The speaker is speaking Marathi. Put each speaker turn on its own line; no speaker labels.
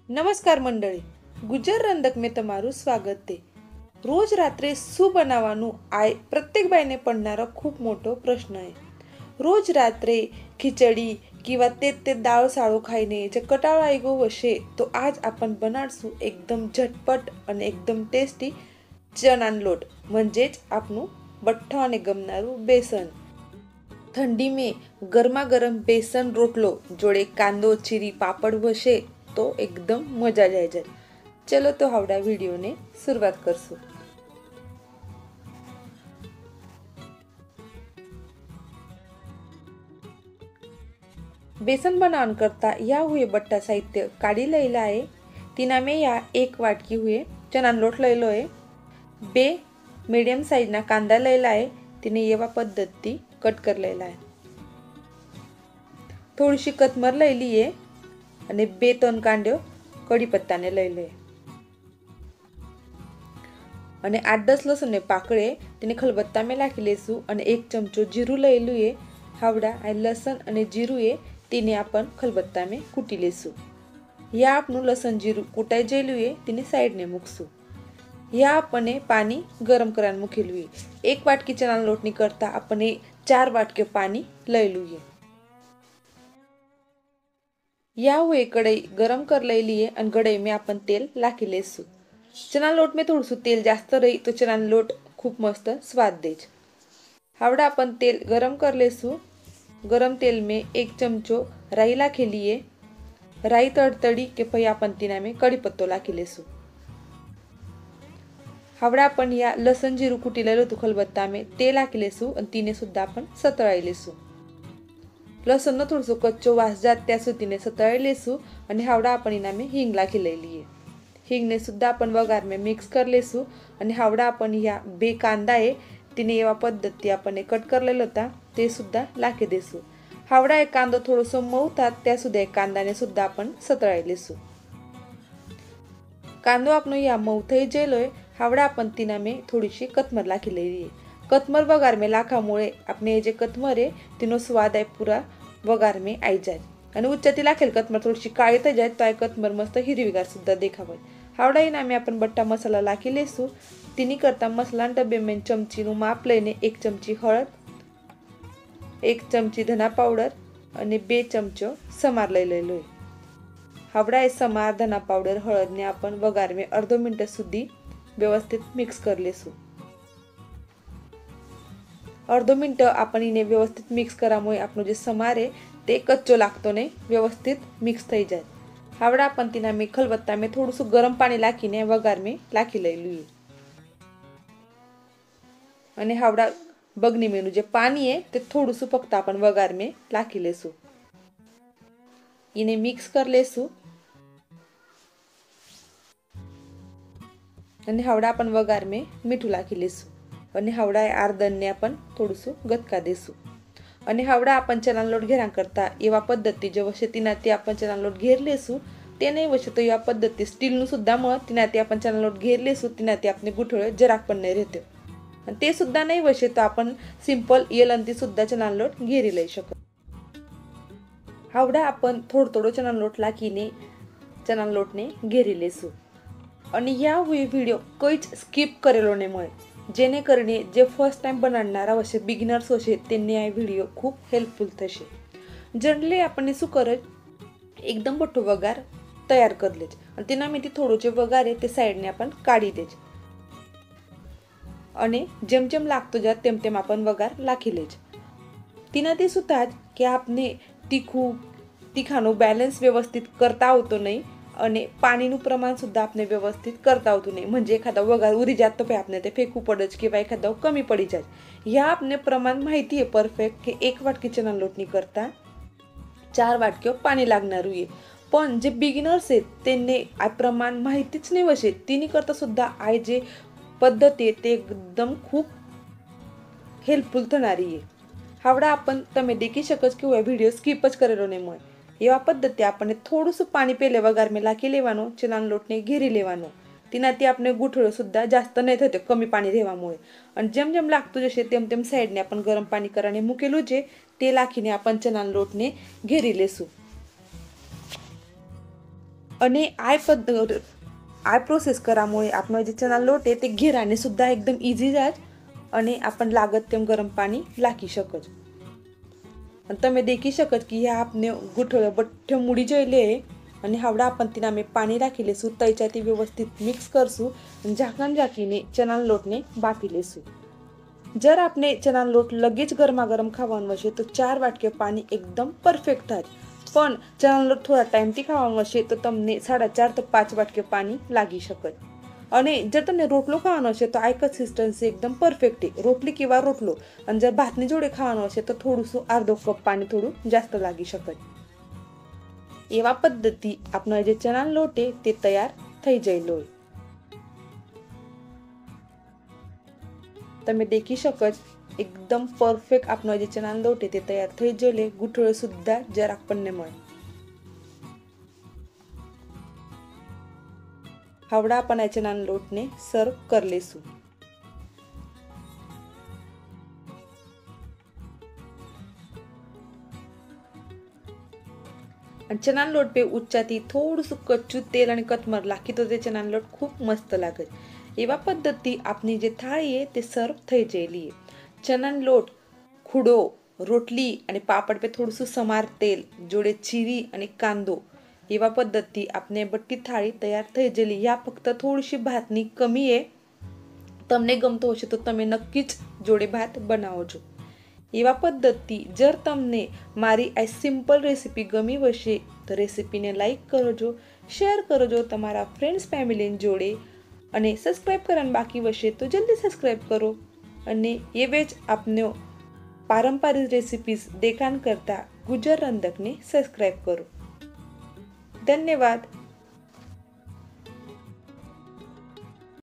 નમસ્કાર મંડળી, ગુજર રંધક મેં તમારું સ્વાગત છે। રોજ રાત્રે શું બનાવવાનું આ પ્રત્યેક બાઈને પડનારો ખૂબ મોટો પ્રશ્ન છે। રોજ રાત્રે ખીચડી किंवा ते डाळ साळू खाईने जे कटाळा आई गो वशे तो आज आपण बनाडसू एकदम झटपट आणि एकदम टेस्टी चना लोट म्हणजेच आपणू बठ्ठा आणि गमनारू बेसन। ठंडी में गरमा गरम बेसन रोटलो जोड़े कांदो चीरी पापड़ वशे तो एकदम मजा जाए जाए। चलो तो हावड़ा वीडियो ने शुरुआत करसू। बेसन बनावन करता या हुए बट्टा साहित्य काढ़ी लैला है। तीना में या एक वाटकी हुए चना लोट लैलो है। बे मीडियम साइज ना कांदा लैला है, तीने एवा पद्धति कट कर लैला है। थोड़ी सी कतमर लैली है અને બે ત્રણ કાંડો કડી પત્તાને લઈ લે અને 8-10 લસણને પાકળે તેને ખલબત્તામાં નાખી લેશું અને 1 ચમચો જીરું લઈ લઈએ। હાવડા આ લસણ અને જીરું એ તેને આપણ ખલબત્તામાં કૂટી લેશું। या आपનું લસણ જીરું કૂટાઈ જઈલું એ તેને સાઈડને મૂકશું। या આપણે પાણી ગરમ કરવાનું મૂકેલું એ 1 વાટકી ચણાના લોટની કરતા આપણે 4 વાટકે પાણી લઈ લઈએ। या हुए कढ़ाई गरम कर ले लिए और कढ़ाई में अपन तेल लाखी लेसु। चना लोट में थोड़सु तेल जास्त रही तो चना लोट खूब मस्त स्वाद देज। हावड़ा अपन तेल गरम कर लेसु। गरम तेल में 1 चमचो राई लाखी लिए। राई तड़तड़ी के पही अपन तीना में कड़ी पत्तो लाखी लेसु। हावड़ा अपन या लसन जीरु कुटी लेलो तो खलबत्ता में तेल लाखी लेसु और तीने सुद्धा अपन सतळाई लेसु। लसण थोड़सो कच्चो वास जात त्या सुधीने सतळाई लेसु અને हावड़ा अपन इना में हींग लाखी लई लिए। हींग ने सुद्धा अपन वगार में मिक्स कर लेसु અને हावड़ा अपन या बे कांदा है तिने एवा पद्धति अपन कट कर लेलो होता ते सुद्धा लाखी देसु। हावड़ा एक कांदो थोड़सो मऊतात त्या सुद्धा एक कांदाने सुद्धा अपन सतळाई लेसु। कांदो आपनो या मऊ थई जेलोय। हावड़ा अपन तिना में थोड़ीशी कतमर लाखी लई लिए। कतमर वगार में लाखामुळे आपने जे कतमर है तिनो स्वाद है पूरा वगार में आई जाए और उच्चती लाखेल कतमर थोड़ी काळी थई जाए तो आ कतमर मस्त हिरवीगार सुद्धा देखावे। हावड़ा इना में अपन बट्टा मसाला लाखी लेसु। तिनी करता मसाला डब्बे में चमची नु माप लईने 1 चमची हळद, 1 चमची धना पाउडर और 2 चमचो समार लई लेलोय। हावड़ा ए समार धना पाउडर हळद ने अपन वगार में अर्धो मिनिट सुधी व्यवस्थित मिक्स कर लेसु। अर्धो मिनिट आपण इने व्यवस्थित मिक्स करामुळे आपनो जे समार है ते कच्चो लागतो नहीं, व्यवस्थित मिक्स थई जाए। हावड़ा अपन तीना में खलबत्ता में थोड़सु गरम पानी लाखीने वगार में लाखी लई लઈએ અને हावड़ा बगनी मेनु जे पानी है ते थोड़सु फक्त आपण वगार में लाखी लेसु। इने मिक्स कर लेसु અને हावड़ा अपन वगार में मीठू लाखी लेसु અને हावड़ा आर्दन ने अपन थोड़सु गतका देसु। અને हावड़ा अपन चना लोट घेरा करता एवा पद्धति जो वशे तीना ते अपन चना लोट घेर लेसु। ते नहीं वशे तो या पद्धति स्टील नु सुद्धा मळ तीना ते अपन चना लोट घेर लेसु। तीना ते आपने गुठळे जराक पण नाही रहते आणि ते सुद्धा नाही वशे तो अपन सिंपल येलंती सुद्धा चना लोट घेरी लई शकतो। हावड़ा अपन थोड़ थोड़ो चना लोट लाखीने चना लोट ने घेरी लेसु અને या हुई वीडियो कोईच स्किप करेलो नहीं मळे जेने करने जे फर्स्ट टाइम बनाडनारा वशे बिगिनर्स वशे तेने आ विडियो खूब हेल्पफुल थशे। जनरली आपण शू करज एकदम मोठो वगार तयार कर लेज आणि तेना में थोड़ो जे वगार है ते साइड ने आपण काढी देज અને જેમ જેમ लागतो जा तेम तेम आपण वगार लाखी लेज। तीना ते सुद्धा कि आपने तीखानो बैलेंस व्यवस्थित करता होतो नहीं અને પાણીનું પ્રમાણ સુદ્धा आपने व्यवस्थित करता होतो नहीं म्हणजे एखादा वगार उरी जात तो आपने ते फेकू पडज किंवा एखादा कमी पडी जाय। या आपने प्रमाण माहिती है परफेक्ट कि 1 वाटकी चना लोटनी करता 4 वाटके पाणी लागणार आहे। पण जे बिगिनर्स आहेत त्यांनी आ प्रमाण माहितीच नाही वशे तिनी करता सुद्धा आय जे पद्धत आहे ते एकदम खूप हेल्पफुल थणारी आहे। हावड़ा आपण तमे देखी शकज कि वो वीडियो स्किपच करेलो नहीं मळे एवा पद्धति आपने थोड़सु पानी पेले वगार में लाखी लेवानो चना लोटने घेरी लेवानो। तीना ते आपने गुठळो सुद्धा जास्त नहीं थते कमी पानी रेवामुळे आणि जेम जेम लागतो जसे तेम तेम साइडने आपण गरम पानी कराने मुकेलो जे ते लाखीने आपण चना लोटने घेरी लेसु। અને આ પ્રોસેસ કરાमुळे આપણો જે ચણા લોટ છે તે ઘેરાને સુદ્धा એકદમ ઈઝી જાય અને આપણ લાગત તેમ ગરમ પાણી લાખી શકો છો. અને તમે દેખી શકો કે ह्या आपने गुठळ्या बठ्ठ मुडी जळले आणि हावडा आपण तिना में पाणी राखी लेसू तैच्याती व्यवस्थित मिक्स करसू आणि झाकण झाकीने चना लोटने बाफी लेसू. जर आपने चना लोट लगेच गरमागरम खाવાનું હશે તો 4 વાટકે પાણી એકદમ પરફેક્ટ થાય. પણ ચણા લોટ થોડા ટાઈમથી ખાવાનું હશે તો તમને 4.5 તો 5 વાટકે પાણી લાગી શકે. અને जर તમને રોટલો ખાવાનો હશે તો આ કન્સિસ્ટન્સી એકદમ પરફેક્ટ છે, રોટલી किंवा રોટલો. અને जर ભાતની જોડે ખાવાનો હશે તો થોડુંસું અડધો કપ પાણી થોડું જાસ્ત લાગી શકે. એવા પદ્ધતિ આપણો જે ચણા લોટ છે તે તૈયાર થઈ ગયેલો હોય. તમે દેખી શકો एकदम परफेक्ट આપણો જે ચણા લોટ છે તે તૈયાર થઈ ગયેલો, ગુઠળો સુદ્धा જરાક પણ ન મળે. हावड़ा आपण या चना लोटने सर्व कर लेसू. आणि चना लोट पे उच्चाती थोडंसं कच्चू तेल आणि कथमर लाखी तो ते चना लोट खूप मस्त लागत. एवा पद्धती आपनी जे थाळी आहे ते सर्व થઈ ગયેલી છે. चना लोट, खुडो, रोटली आणि पापड पे थोडंसं समार तेल जोडे चीरी आणि कांदो एवा पद्धती आपने बट्टी थाळी तैयार થઈ ગયેલી. યા ફક્ત થોડીશી ભાતની કમી છે, તમને ગમતો હશે તો તમે નક્કી જ જોડે ભાત બનાવજો. એવા પદ્ધતિ જર તમને મારી આ સિમ્પલ રેસીપી ગમી હશે તો રેસીપીને લાઈક કરજો, શેર કરજો તમારા ફ્રેન્ડ્સ ફેમિલી જોડે અને સબસ્ક્રાઇબ કરવાનું બાકી હશે તો જલ્દી સબસ્ક્રાઇબ કરો. અને એવે જ આપનો પારંપરિક રેસીપીઝ દેખાણ કરતા ગુજર રંધકને સબસ્ક્રાઇબ કરો. धन्यवाद.